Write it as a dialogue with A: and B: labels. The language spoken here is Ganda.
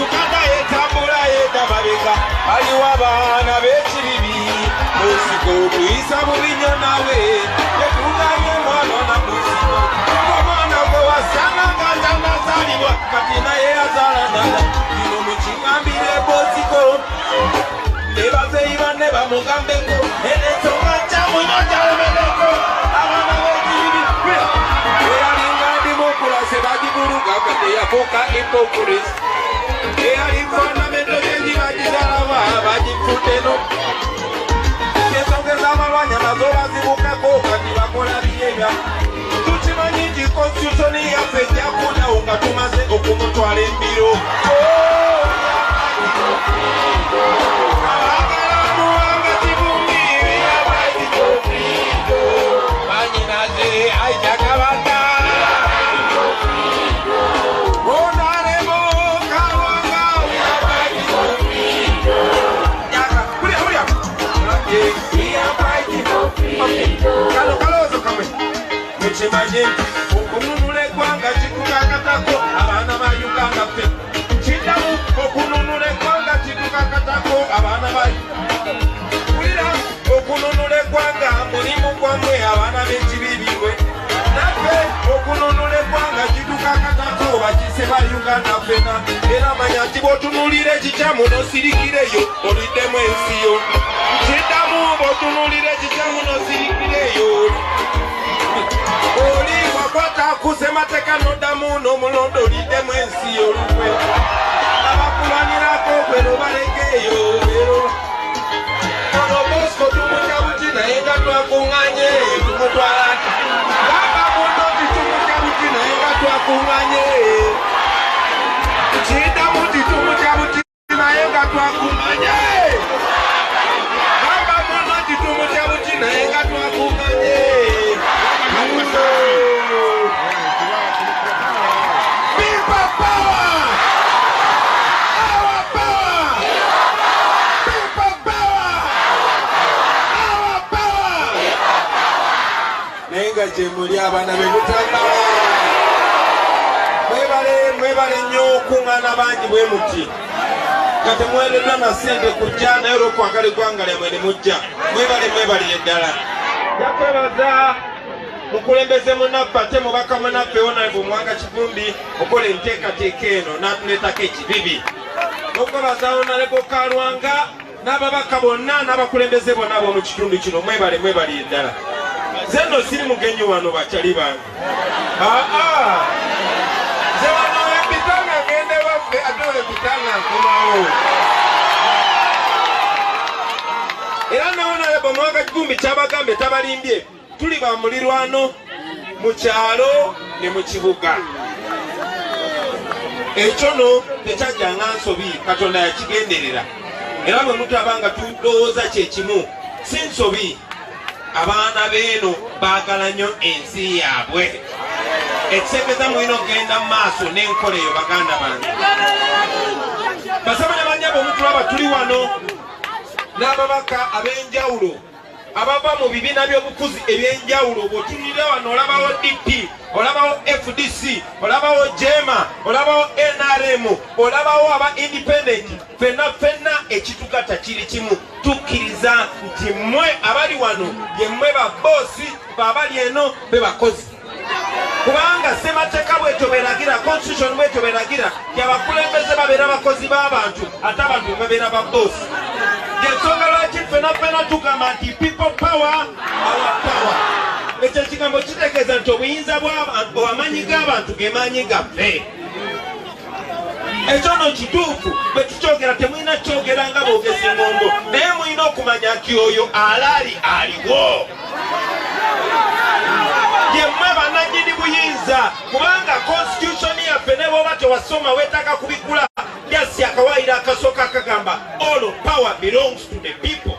A: Uganda etambula edamabega aliwo abaana b'ekibibi musigo kuyisa bulinyo nawe ekunganye mwana namusigo omwana gwe wasanga nga tannazaalibwa kati naye yazaalanala bino mukingambire bosiko ne bazeeyi banne bamugambeko enensonga kyamunyo kyalemereko abaana b'ekibibi eyalinga dimokulaase bagibuluga kati yafuuka hypocrite eyali fundamento gyegibagizalaba bagifudeno ensonga ez'amalwanya nazo bazibukako kati bakola byebya tukimanyi nti konstitutioni yaffe ejjakunawo nga tumaze okumutwala embiro abagalamuwanga kibungiri banyinaze aijakabata Mukimanyi okununula eggwanga kikukakatako abaana ba Uganda ffe kiddamu okununula eggwanga kikukakatako abaana ba wulira okununula eggwanga mulimu gwammwe abaana b'ekibiibirwe naffe okununula eggwanga kitukakatako bakise ba Uganda ffena era manya nti bw'otunuulira ekikyamu n'osirikireyo oliddemu ensiyo kiddamu bw'otunuulira ekikyamu n'osirikireyo oli wakwata akusemateka noddamu n'omulondo oliddemu ensi olukwe abakulwanirako gwe nobalegeeyo ero ono Bosco tumutya buti naye nga twakuŋŋanye tumutwala baba muno nti tumutya buti naye nga twakuŋŋanye kiddamu nti tumutya buti naye nga twakuŋŋanye baba muno nti tumutya buti naye nga twakuŋŋanye nenga gyemuli abaana bemutanda mwebale nnyo okuŋŋaana bangi bwe muti nga temwereddwa na ssente kujja naye olw'okwagala eggwanga lyamwe ne mujja mwebale eddala jakwebaza mukulembeze munaffe ate mubaka munaffe Honorable Mwanga Kivumbi okola enteekateeka eno n'atuleetako ekibibi n'okwebaza Honorable Kalwanga n'ababaka bonna n'abakulembeze bonna ab'omu kitundu kino mwebale eddala nze nno siri mugenyi wano bakyali bange nze wano wempitanga ngende waffe ate wempitanga nkomawo era ne Honorable Mwanga Kivumbi kyabagambe tabalimbye tuli ba mulirwano mu kyalo ne mu kibuga ekyo no tekyajjanga nsobi Katonda yakigenderera era bwe mutabanga tulowooza kyekimu si nsobi abaana beeno baagala nnyo ensi yaabwe ekiseekeza mulina okugenda mu maaso n'enkola eyo baganda bange basaba ne banyaba omutulaba tuli wano n'ababaka ab'enjawulo abava mu bibiina by'obufuzi ebyenjawulo bw'otunulira wano olabawo DP olabawo FDC olabawo JEMA olabawo NRM olabawo aba independent fenna ekitugata kiri kimu tukkiriza nti mmwe abali wano ye mmwe babboosi baabali eno be bakozi kubanga ssemateeka bwetyo beragira constitution bwetyo beragira yabakulembeze babeera bakozi b'abantu ate abantu babeera babboosi yensonga lwaki fenna tugamba nti people power our power ekyo ekigambo kitegeeza nti obuyinza bw'amanyi g'abantu ge maanyi gaffe ekyo no kituufu bwe tukyogera temulina kyogera nga boogezi ngombo naye mulina okumanya nti oyo alaali aliwo yemmwe bannannyini buyinza kubanga constitution yaffe ne bw'oba tewasoma weetaaga kubigula yasi akawaayiro akasooka akagamba all power belongs to the people.